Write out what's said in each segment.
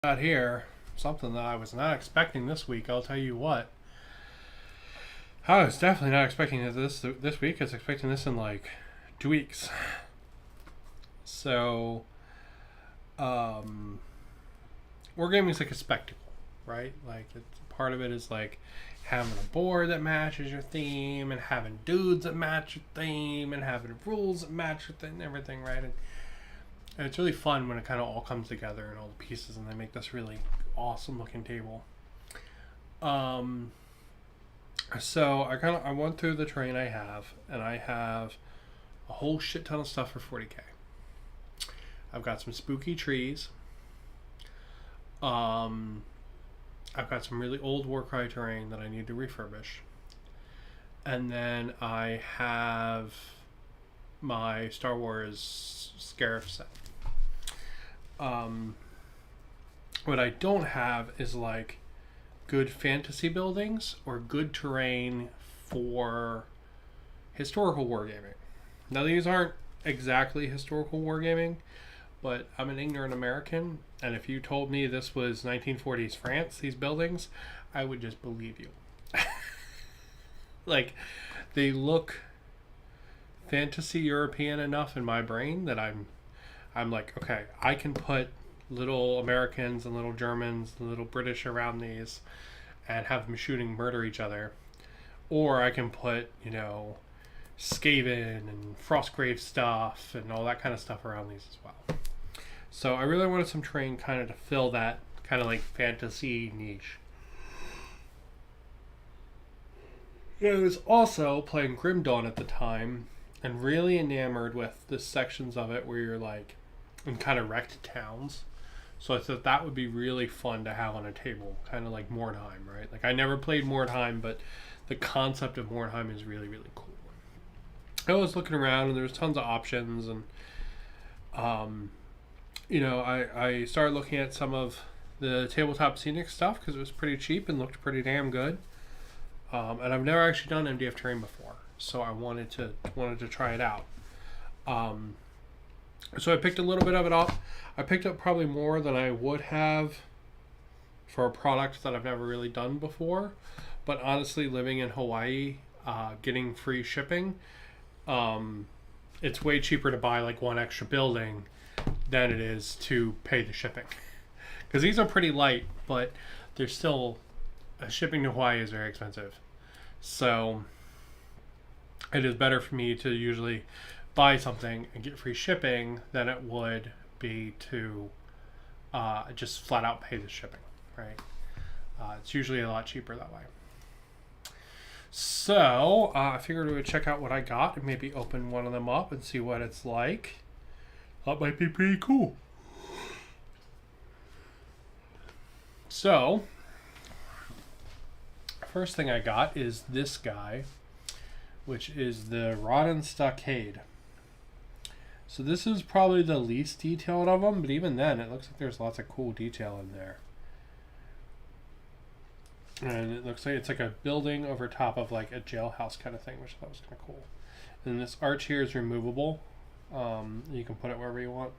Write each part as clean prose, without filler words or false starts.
Out here, something that I was not expecting this week. I'll tell you what. I was definitely not expecting it this week. I was expecting this in like 2 weeks. So, wargaming is like a spectacle, right? Like, part of it is like having a board that matches your theme, and having dudes that match your theme, and having rules that match your thing, and everything, right? And it's really fun when it kind of all comes together and all the pieces, and they make this really awesome looking table. So I went through the terrain I have, and I have a whole shit ton of stuff for 40k. I've got some spooky trees. I've got some really old Warcry terrain that I need to refurbish, and then I have my Star Wars Scarif set. What I don't have is like good fantasy buildings or good terrain for historical wargaming. Now, these aren't exactly historical wargaming, but I'm an ignorant American, and if you told me this was 1940s France, these buildings, I would just believe you. Like, they look fantasy European enough in my brain that I'm like, okay, I can put little Americans and little Germans and little British around these and have them shooting murder each other. Or I can put, Skaven and Frostgrave stuff and all that kind of stuff around these as well. So I really wanted some terrain kind of to fill that kind of like fantasy niche. I was also playing Grim Dawn at the time and really enamored with the sections of it where you're like in kind of wrecked towns. So I thought that would be really fun to have on a table, kind of like Mordheim, right? Like, I never played Mordheim, but the concept of Mordheim is really, really cool. I was looking around and there was tons of options, and I started looking at some of the tabletop scenic stuff because it was pretty cheap and looked pretty damn good. And I've never actually done MDF terrain before, so I wanted to try it out. So I picked a little bit of it up. I picked up probably more than I would have for a product that I've never really done before. But honestly, living in Hawaii, getting free shipping, it's way cheaper to buy like one extra building than it is to pay the shipping. Because these are pretty light, but they're still... shipping to Hawaii is very expensive. So it is better for me to usually buy something and get free shipping than it would be to just flat out pay the shipping, right? It's usually a lot cheaper that way. So I figured we would check out what I got and maybe open one of them up and see what it's like. That might be pretty cool. So first thing I got is this guy, which is the Rodden Stockade. So this is probably the least detailed of them, but even then it looks like there's lots of cool detail in there. And it looks like it's like a building over top of like a jailhouse kind of thing, which I thought was kind of cool. And this arch here is removable. You can put it wherever you want.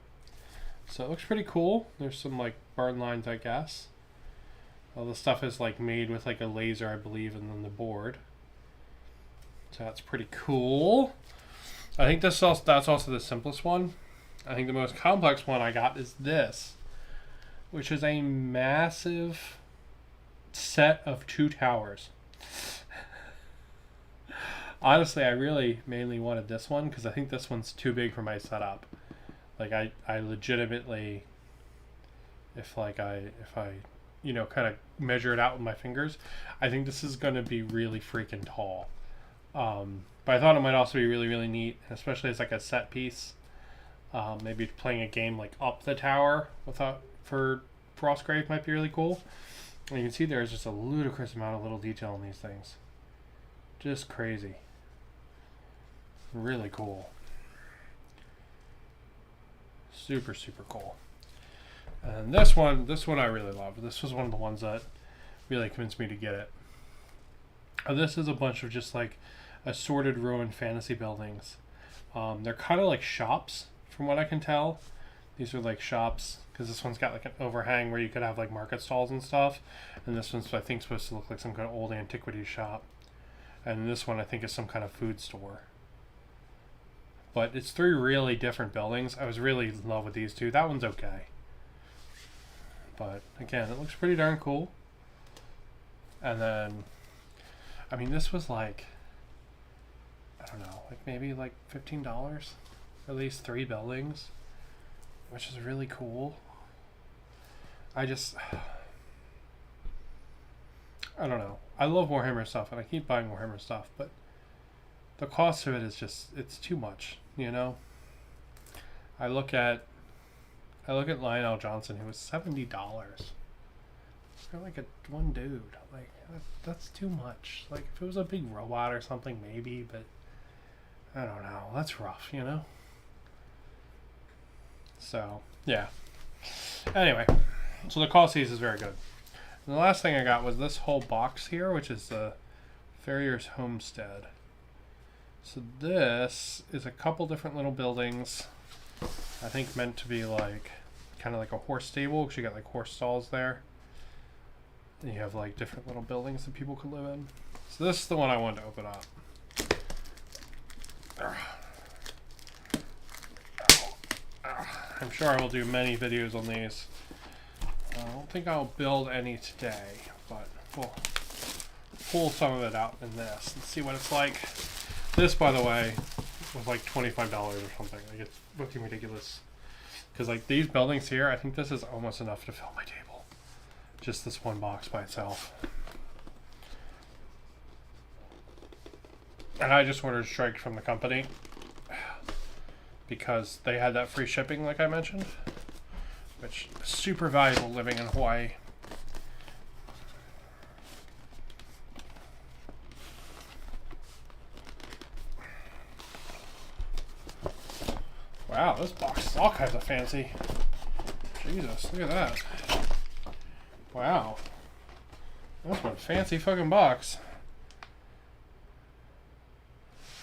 So it looks pretty cool. There's some like burn lines, I guess. All the stuff is like made with like a laser, I believe, and then the board. So that's pretty cool. I think that's also the simplest one. I think the most complex one I got is this, which is a massive set of 2 towers. Honestly, I really mainly wanted this one because I think this one's too big for my setup. Like, I legitimately, if I kind of measure it out with my fingers, I think this is going to be really freaking tall. But I thought it might also be really, really neat, especially as like a set piece. Maybe playing a game like up the tower for Frostgrave might be really cool. And you can see there's just a ludicrous amount of little detail in these things. Just crazy. Really cool. Super, super cool. And this one I really love. This was one of the ones that really convinced me to get it. This is a bunch of just like assorted ruined fantasy buildings. They're kind of like shops, from what I can tell. These are like shops, because this one's got like an overhang where you could have like market stalls and stuff, and this one's I think supposed to look like some kind of old antiquity shop, and this one I think is some kind of food store. But it's three really different buildings. I was really in love with these two. That one's okay, but again, it looks pretty darn cool. And then, I mean, this was like, I don't know, like maybe like $15, at least 3 buildings, which is really cool. I don't know. I love Warhammer stuff, and I keep buying Warhammer stuff, but the cost of it is just, it's too much, you know? I look at Lionel Johnson, who was $70 for like one dude. Like, that's too much. Like, if it was a big robot or something, maybe, but I don't know. That's rough, you know? So, yeah. Anyway, so the cost of these is very good. And the last thing I got was this whole box here, which is the Farrier's Homestead. So this is a couple different little buildings, I think meant to be like, kind of like a horse stable, because you got like horse stalls there. And you have like different little buildings that people could live in. So this is the one I wanted to open up. I'm sure I will do many videos on these. I don't think I'll build any today, but we'll pull some of it out in this and see what it's like. This, by the way, was like $25 or something. Like, it's looking ridiculous. Because like these buildings here, I think this is almost enough to fill my table. Just this one box by itself. And I just ordered Strike from the company because they had that free shipping, like I mentioned, which is super valuable living in Hawaii. Wow, this box is all kinds of fancy. Jesus, look at that. Wow. That's one fancy fucking box.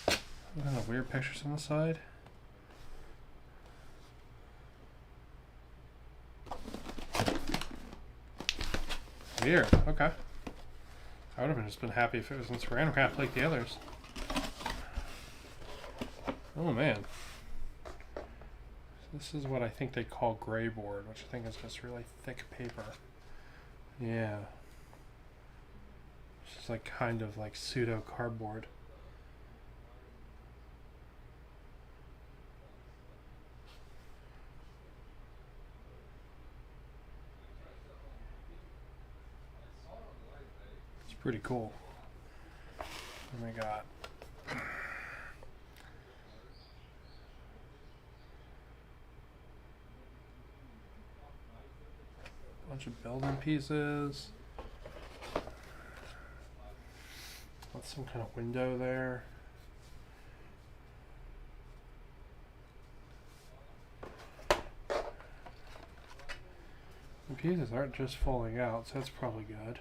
Look at the weird pictures on the side. Weird, okay. I would have just been happy if it was in saran wrap like the others. Oh man. This is what I think they call gray board, which I think is just really thick paper. Yeah. It's like kind of like pseudo cardboard. It's pretty cool. Oh my god. Bunch of building pieces. Got some kind of window there. The pieces aren't just falling out, so that's probably good.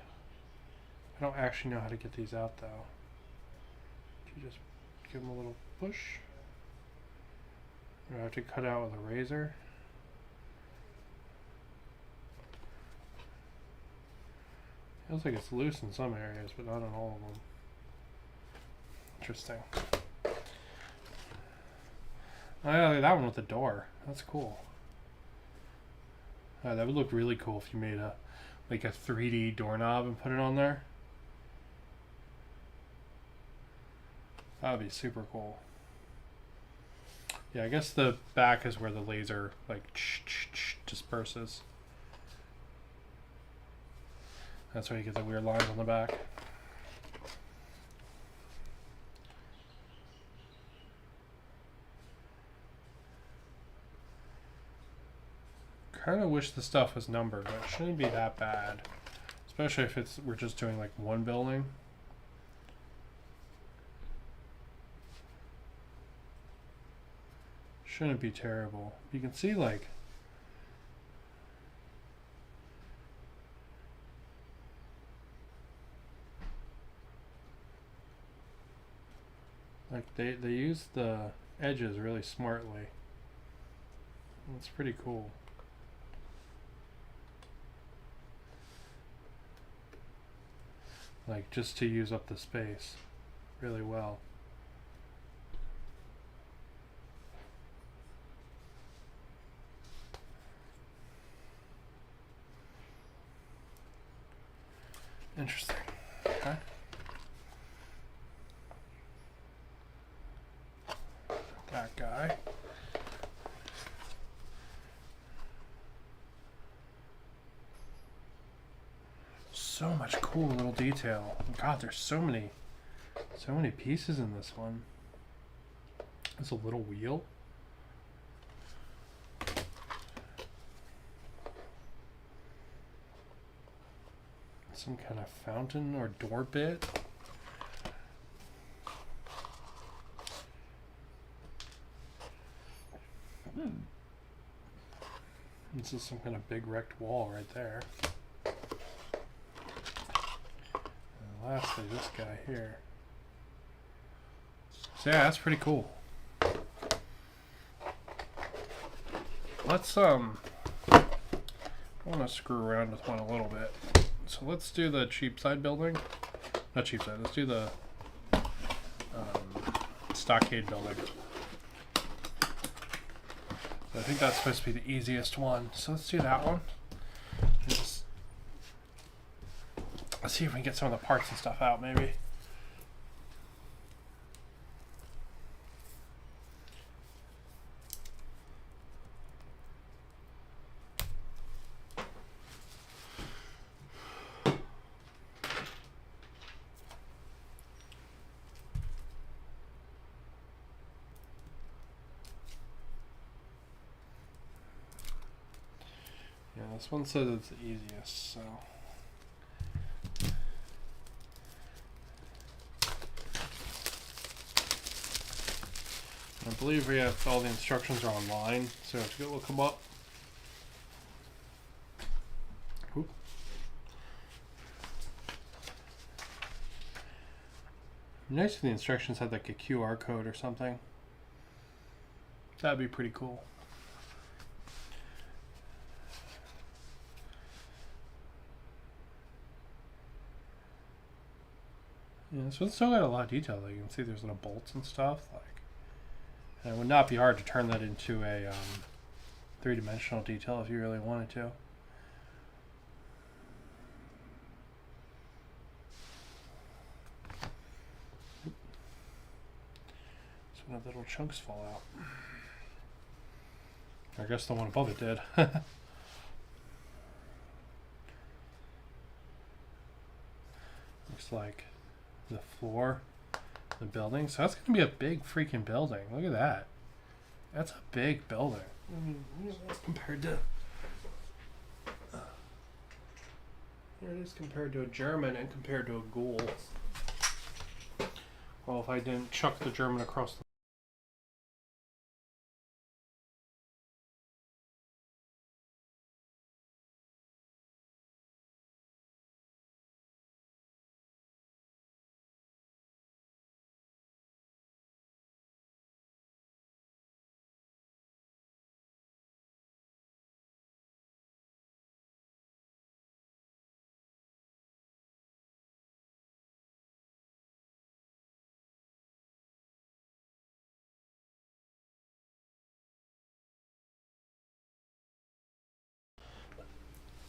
I don't actually know how to get these out though. You just give them a little push. Or I have to cut out with a razor. Feels like it's loose in some areas, but not in all of them. Interesting. Oh yeah, that one with the door. That's cool. That would look really cool if you made a 3D doorknob and put it on there. That would be super cool. Yeah, I guess the back is where the laser disperses. That's why you get the weird lines on the back. Kind of wish the stuff was numbered, but it shouldn't be that bad. Especially if we're just doing like one building. Shouldn't be terrible. You can see like they use the edges really smartly. That's pretty cool. Like, just to use up the space really well. Interesting. Okay. That guy. So much cool little detail. God, there's so many pieces in this one. There's a little wheel. Some kind of fountain or door bit. This is some kind of big wrecked wall right there. And lastly, this guy here. So yeah, that's pretty cool. Let's I want to screw around with one a little bit. So let's do the cheap side building. Not cheap side. Let's do the stockade building. So I think that's supposed to be the easiest one. So let's do that one. Just, let's see if we can get some of the parts and stuff out, maybe. Yeah, this one says it's the easiest, so. I believe we have all the instructions are online, so we have to go look them up. Oop. Nice if the instructions had like a QR code or something. That'd be pretty cool. Yeah, so it's still got a lot of detail. Like you can see there's little bolts and stuff. Like, and it would not be hard to turn that into a three-dimensional detail if you really wanted to. So one of the little chunks fall out. I guess the one above it did. Looks like the floor, the building. So that's going to be a big freaking building. Look at that. That's a big building. I mean, compared to... Here it is compared to a German and compared to a ghoul. Well, if I didn't chuck the German across the...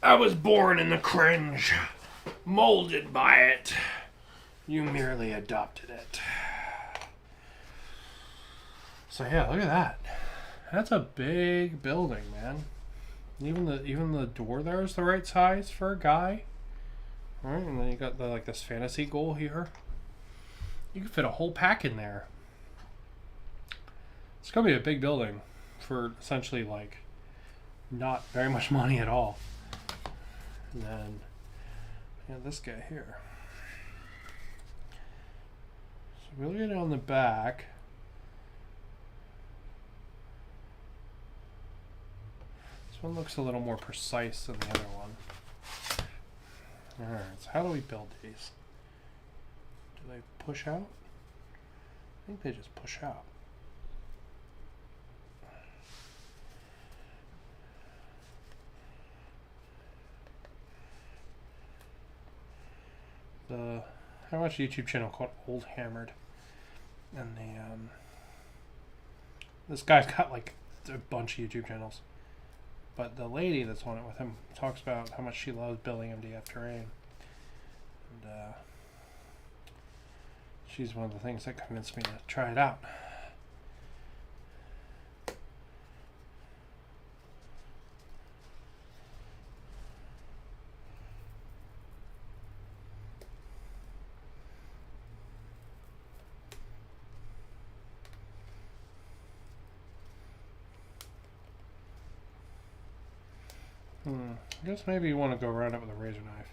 I was born in the cringe, molded by it. You merely adopted it. So yeah, look at that. That's a big building, man. Even the door there is the right size for a guy. All right, and then you got like this fantasy ghoul here. You can fit a whole pack in there. It's gonna be a big building for essentially like not very much money at all. And then this guy here. So we look at it on the back. This one looks a little more precise than the other one. Alright, so how do we build these? Do they push out? I think they just push out. I watch a YouTube channel called Old Hammered, and this guy's got like a bunch of YouTube channels, but the lady that's on it with him talks about how much she loves building MDF terrain, and she's one of the things that convinced me to try it out. I guess maybe you want to go around it with a razor knife.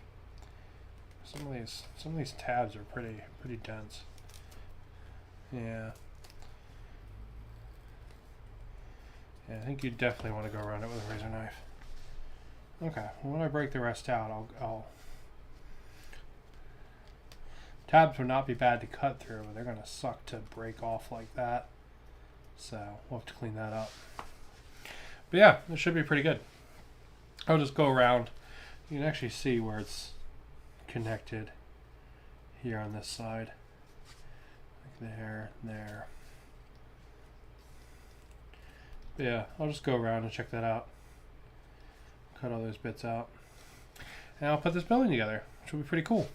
Some of these tabs are pretty dense. Yeah. Yeah, I think you definitely want to go around it with a razor knife. Okay, well, when I break the rest out, I'll tabs would not be bad to cut through, but they're gonna suck to break off like that. So we'll have to clean that up. But yeah, it should be pretty good. I'll just go around. You can actually see where it's connected here on this side. Like there, there. But yeah, I'll just go around and check that out. Cut all those bits out. And I'll put this building together, which will be pretty cool.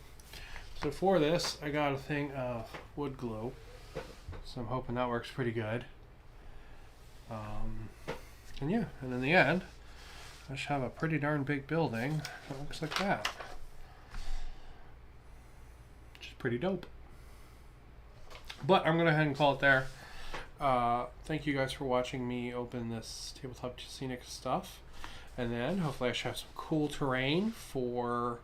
So for this, I got a thing of wood glue. So I'm hoping that works pretty good. And yeah, and in the end, I should have a pretty darn big building that looks like that. Which is pretty dope. But I'm going to go ahead and call it there. Thank you guys for watching me open this tabletop scenic stuff. And then hopefully I should have some cool terrain for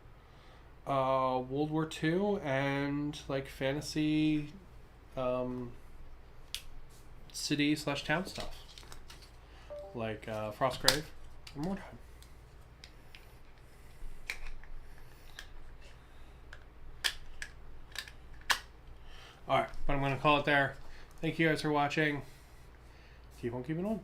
World War II and like fantasy city/town stuff. Like Frostgrave and Mordheim. Alright, but I'm going to call it there. Thank you guys for watching. Keep on keeping on.